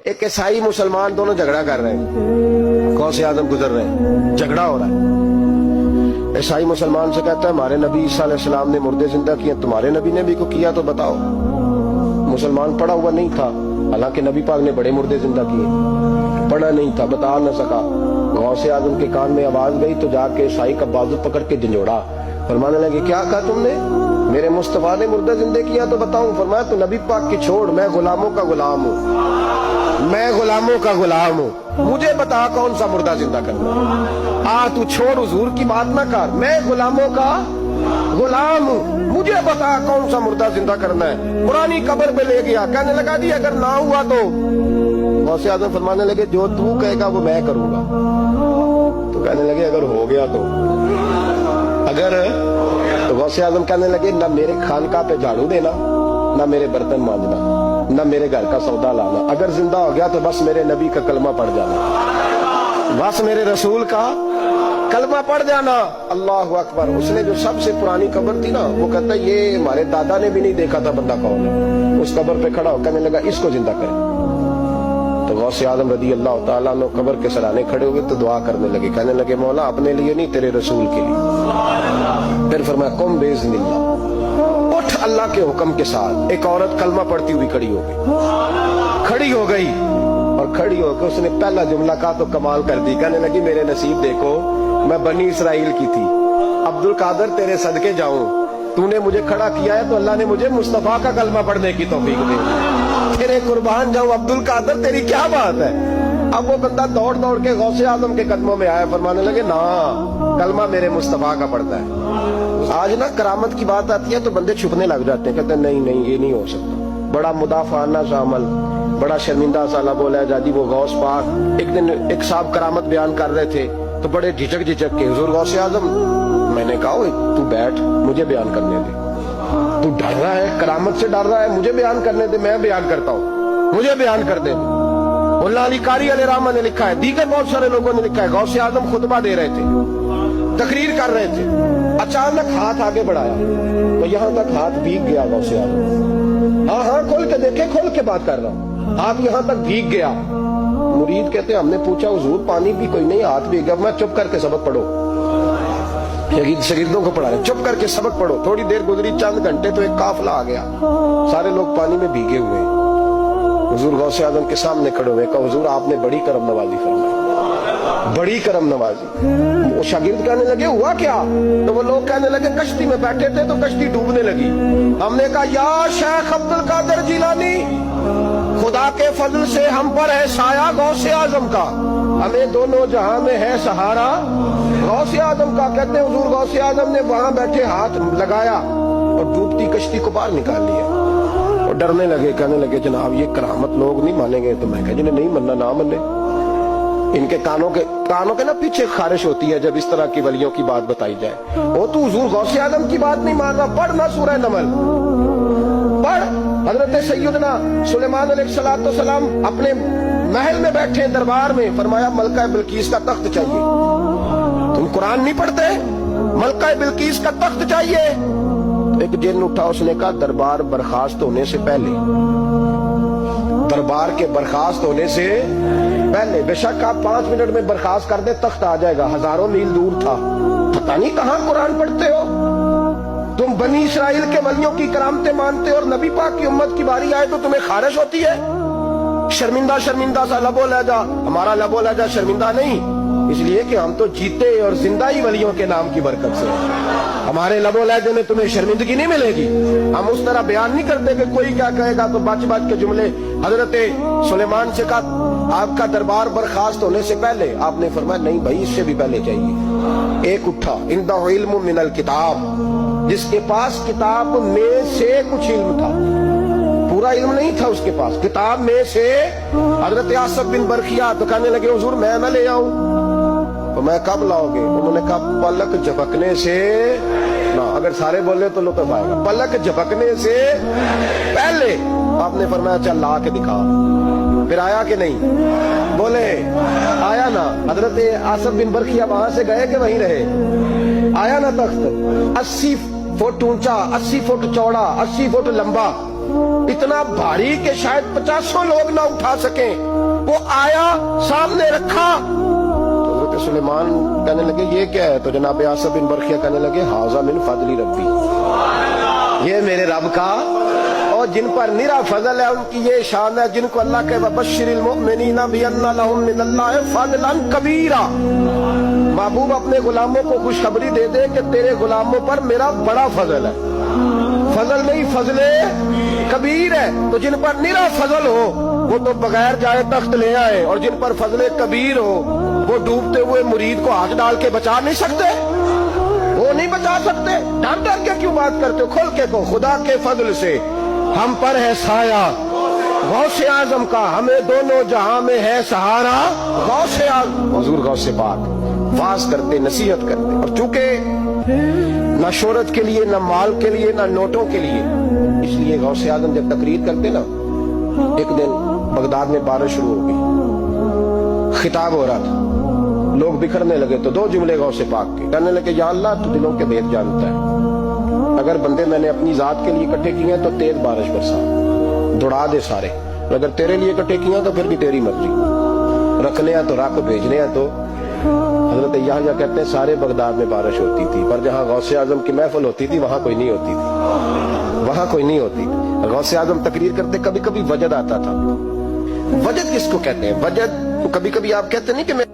ایک عیسائی مسلمان دونوں جھگڑا کر رہے ہیں، غوث اعظم گزر رہے ہیں، جھگڑا ہو رہا ہے۔ عیسائی مسلمان سے کہتا ہے ہمارے نبی عیسیٰ علیہ السلام نے مردے زندہ کیے، تمہارے نبی نے بھی کو کیا تو بتاؤ۔ مسلمان پڑھا ہوا نہیں تھا، حالانکہ نبی پاک نے بڑے مردے زندہ کیے، پڑھا نہیں تھا، بتا نہ سکا۔ غوث اعظم کے کان میں آواز گئی تو جا کے عیسائی کا بازو پکڑ کے جھنجھوڑا، فرمانے لگے کیا کہا تم نے؟ میرے مصطفیٰ نے مردہ زندہ کیا تو بتاؤں؟ فرمایا تو نبی پاک کی چھوڑ، میں غلاموں کا غلام ہوں، میں غلاموں کا غلام ہوں، مجھے بتا کون سا مردہ زندہ کرنا۔ تو چھوڑ حضور کی بات نہ کر، میں غلاموں کا غلام ہوں، مجھے بتا کون سا مردہ زندہ کرنا ہے۔ پرانی قبر پہ لے گیا، کہنے لگا جی اگر نہ ہوا تو؟ غوث اعظم فرمانے لگے جو تو کہے گا وہ میں کروں گا۔ تو کہنے لگے اگر ہو گیا تو؟ تو غوث اعظم کہنے لگے نہ میرے خانقاہ پہ جھاڑو دینا، نہ میرے برتن مانجنا، نہ میرے گھر کا سودا لانا، اگر زندہ ہو گیا تو بس میرے نبی کا کلمہ پڑھ جانا، بس میرے رسول کا کلمہ پڑھ جانا۔ اللہ اکبر۔ اس نے جو سب سے پرانی قبر تھی نا، وہ کہتا ہے یہ ہمارے دادا نے بھی نہیں دیکھا تھا بندہ کون ہے۔ اس قبر پہ کھڑا ہو کہنے لگا اس کو زندہ کرے۔ تو غوث اعظم رضی اللہ تعالیٰ عنہ قبر کے سرانے کھڑے ہوئے تو دعا کرنے لگے، کہنے لگے مولا اپنے لیے نہیں تیرے رسول کے لیے۔ پھر فرمایا قم باذن اللہ، اٹھ اللہ کے حکم کے ساتھ۔ ایک عورت کلمہ پڑھتی ہوئی کھڑی ہو گئی، اور کھڑی ہو کے اس نے پہلا جملہ کہا تو کمال کر دی، کہنے لگی میرے نصیب دیکھو، میں بنی اسرائیل کی تھی، عبد القادر تیرے صدقے جاؤں، تو نے مجھے کھڑا کیا ہے تو اللہ نے مجھے مصطفیٰ کا کلمہ پڑھنے کی توفیق دی، تیرے قربان جاؤں عبد القادر، تیری کیا بات ہے۔ اب وہ بندہ دوڑ دوڑ کے غوث اعظم کے قدموں میں آیا، فرمانے لگے نا کلمہ میرے مصطفیٰ کا پڑھتا ہے۔ آج نا کرامت کی بات آتی ہے تو بندے چھپنے لگ جاتے ہیں، کہتے ہیں نہیں نہیں یہ نہیں ہو سکتا، بڑا مدافعانہ سا عمل، بڑا شرمندہ سا لب ہے جادی۔ وہ غوث پاک ایک دن ایک صاحب کرامت بیان کر رہے تھے تو بڑے جھجک کے حضور غوث اعظم، میں نے کہا تو بیٹھ مجھے بیان کرنے دے، تو ڈر رہا ہے کرامت سے ڈر رہا ہے، مجھے بیان کرنے دے، میں بیان کرتا ہوں، مجھے بیان کر دے۔ اللہ علی قاری علیہ رحمہ نے لکھا ہے، دیگر بہت سارے لوگوں نے لکھا ہے، غوث اعظم خطبہ دے رہے تھے، تقریر کر رہے تھے، اچانک ہاتھ آگے بڑھایا تو یہاں تک ہاتھ بھیگ گیا غوث اعظم۔ ہاں کھول کے دیکھے، کھول کے بات کر رہا ہوں، ہاتھ یہاں تک بھیگ گیا۔ مرید کہتے ہیں ہم نے پوچھا حضور پانی بھی کوئی نہیں، ہاتھ بھیگ گیا۔ میں چپ کر کے سبق پڑھو، شاگردوں کو پڑھا رہے، چپ کر کے سبق پڑھو۔ تھوڑی دیر گزری، چند گھنٹے تو ایک قافلہ آ گیا، سارے لوگ پانی میں بھیگے ہوئے، حضور غوث اعظم کے سامنے کھڑے ہوئے، کہا حضور آپ نے بڑی کرم نوازی فرمائی، بڑی کرم نوازی۔ وہ شاگرد کہنے لگے ہوا کیا؟ تو وہ لوگ کہنے لگے کشتی میں بیٹھے تھے تو کشتی ڈوبنے لگی، ہم نے کہا یا شیخ عبد القادر جیلانی، خدا کے فضل سے ہم پر ہے سایہ غوث اعظم کا، ہمیں دونوں جہاں میں ہے سہارا غوث اعظم کا۔ کہتے ہیں حضور غوث اعظم نے وہاں بیٹھے ہاتھ لگایا اور ڈوبتی کشتی کو باہر نکال لیا، اور ڈرنے لگے، کہنے لگے جناب یہ کرامت لوگ نہیں مانیں گے۔ تو میں کہا جنہیں نہیں مننا نہ منے، ان کے کانوں کے نا پیچھے خارش ہوتی ہے جب اس طرح کی ولیوں کی بات بتائی جائے۔ وہ تو حضور غوث اعظم کی بات نہیں مان رہا، پڑھ نہ سورہ نمل پڑھ۔ حضرت سیدنا سلیمان علیہ السلام اپنے محل میں بیٹھے دربار میں، فرمایا ملکہ بلقیس کا تخت چاہیے۔ تم قرآن نہیں پڑھتے؟ ملکہ بلقیس کا تخت چاہیے۔ ایک جن اٹھا، اس نے کہا دربار برخاست ہونے سے پہلے، دربار کے برخاست ہونے سے پہلے، بے شک آپ 5 منٹ میں برخاست کر دے تخت آ جائے گا، ہزاروں میل دور تھا۔ پتہ نہیں کہاں قرآن پڑھتے ہو تم، بنی اسرائیل کے ولیوں کی کرامتیں مانتے اور نبی پاک کی امت کی باری آئے تو تمہیں خارش ہوتی ہے۔ شرمندہ سا لب و لہجہ، ہمارا لب و لہجہ شرمندہ نہیں، اس لیے کہ ہم تو جیتے اور زندہ ہی ولیوں کے نام کی برکت سے، ہمارے لب و لہجے میں تمہیں شرمندگی نہیں ملے گی۔ ہم اس طرح بیان نہیں کرتے کہ کوئی کیا کہے گا تو بچ کے جملے۔ حضرت سلیمان سے کہا آپ کا دربار برخاست ہونے سے پہلے، آپ نے فرمایا نہیں بھائی اس سے بھی پہلے چاہیے۔ ایک اٹھا، عندہ علم من الکتاب، جس کے پاس کتاب میں سے کچھ علم تھا، پورا علم نہیں تھا اس کے پاس، کتاب میں سے۔ حضرت آصف بن برخیا تو کہنے لگے حضور میں نہ لے آؤں؟ تو میں کب لاؤ گے؟ انہوں نے کہا پلک جھپکنے سے نہ، اگر سارے بولے تو لطف آئے گا، پلک جھپکنے سے پہلے۔ آپ نے فرمایا چل لا کے دکھا۔ پھر آیا کہ نہیں؟ بولے آیا نا۔ حضرت آصف بن برخیا وہاں سے گئے کہ وہیں رہے؟ آیا نا تخت، 80 فٹ اونچا، 80 فٹ چوڑا، 80 فٹ لمبا، اتنا بھاری کہ شاید 50 لوگ نہ اٹھا سکیں۔ وہ آیا سامنے رکھا تو حضرت سلیمان کہنے لگے یہ کیا ہے؟ تو جناب آصف بن برخیہ کہنے لگے ھذا من فضل ربی، یہ میرے رب کا، اور جن پر نرا فضل ہے ان کی یہ شان ہے جن کو اللہ کے وبشر المؤمنین بان لهم من اللہ فضلا کبیرا، محبوب اپنے غلاموں کو خوشخبری دے دے کہ تیرے غلاموں پر میرا بڑا فضل ہے، فضل نہیں فضل کبیر ہے۔ تو جن پر نرا فضل ہو وہ تو بغیر جائے تخت لے آئے، اور جن پر فضل کبیر ہو وہ ڈوبتے ہوئے مرید کو ہاتھ ڈال کے بچا نہیں سکتے، وہ نہیں بچا سکتے۔ ڈر ڈر کے کیوں بات کرتے ہو؟ کھول کے کو خدا کے فضل سے ہم پر ہے سایہ غوث اعظم کا، ہمیں دونوں جہاں میں ہے سہارا غوث اعظم۔ حضور غوث پاک واز کرتے، نصیحت کرتے، اور چونکہ نہ شہرت کے لیے، نہ مال کے لیے، نہ نوٹوں کے لیے، اس لیے غوث اعظم جب تقریر کرتے نا، ایک دن بغداد میں بارش شروع ہو گئی، خطاب ہو رہا تھا، لوگ بکھرنے لگے تو دو جملے غوث پاک کے، کہنے لگے یا اللہ تو دلوں کے بھید جانتا ہے، اگر بندے میں نے اپنی ذات کے لیے اکٹھے کیے ہیں تو تیز بارش برسا، دوڑا دے سارے، اگر تیرے لیے اکٹھے کیے ہیں تو پھر بھی تیری مرضی، رکھنے ہیں تو رکھ، بھیجنے ہیں تو۔ حضرت یحییٰ کہتے ہیں سارے بغداد میں بارش ہوتی تھی، پر جہاں غوث اعظم کی محفل ہوتی تھی وہاں کوئی نہیں ہوتی تھی، وہاں کوئی نہیں ہوتی تھی۔ غوث اعظم تقریر کرتے کبھی کبھی وجد آتا تھا۔ وجد کس کو کہتے ہیں؟ وجد کبھی کبھی آپ کہتے نہیں کہ میں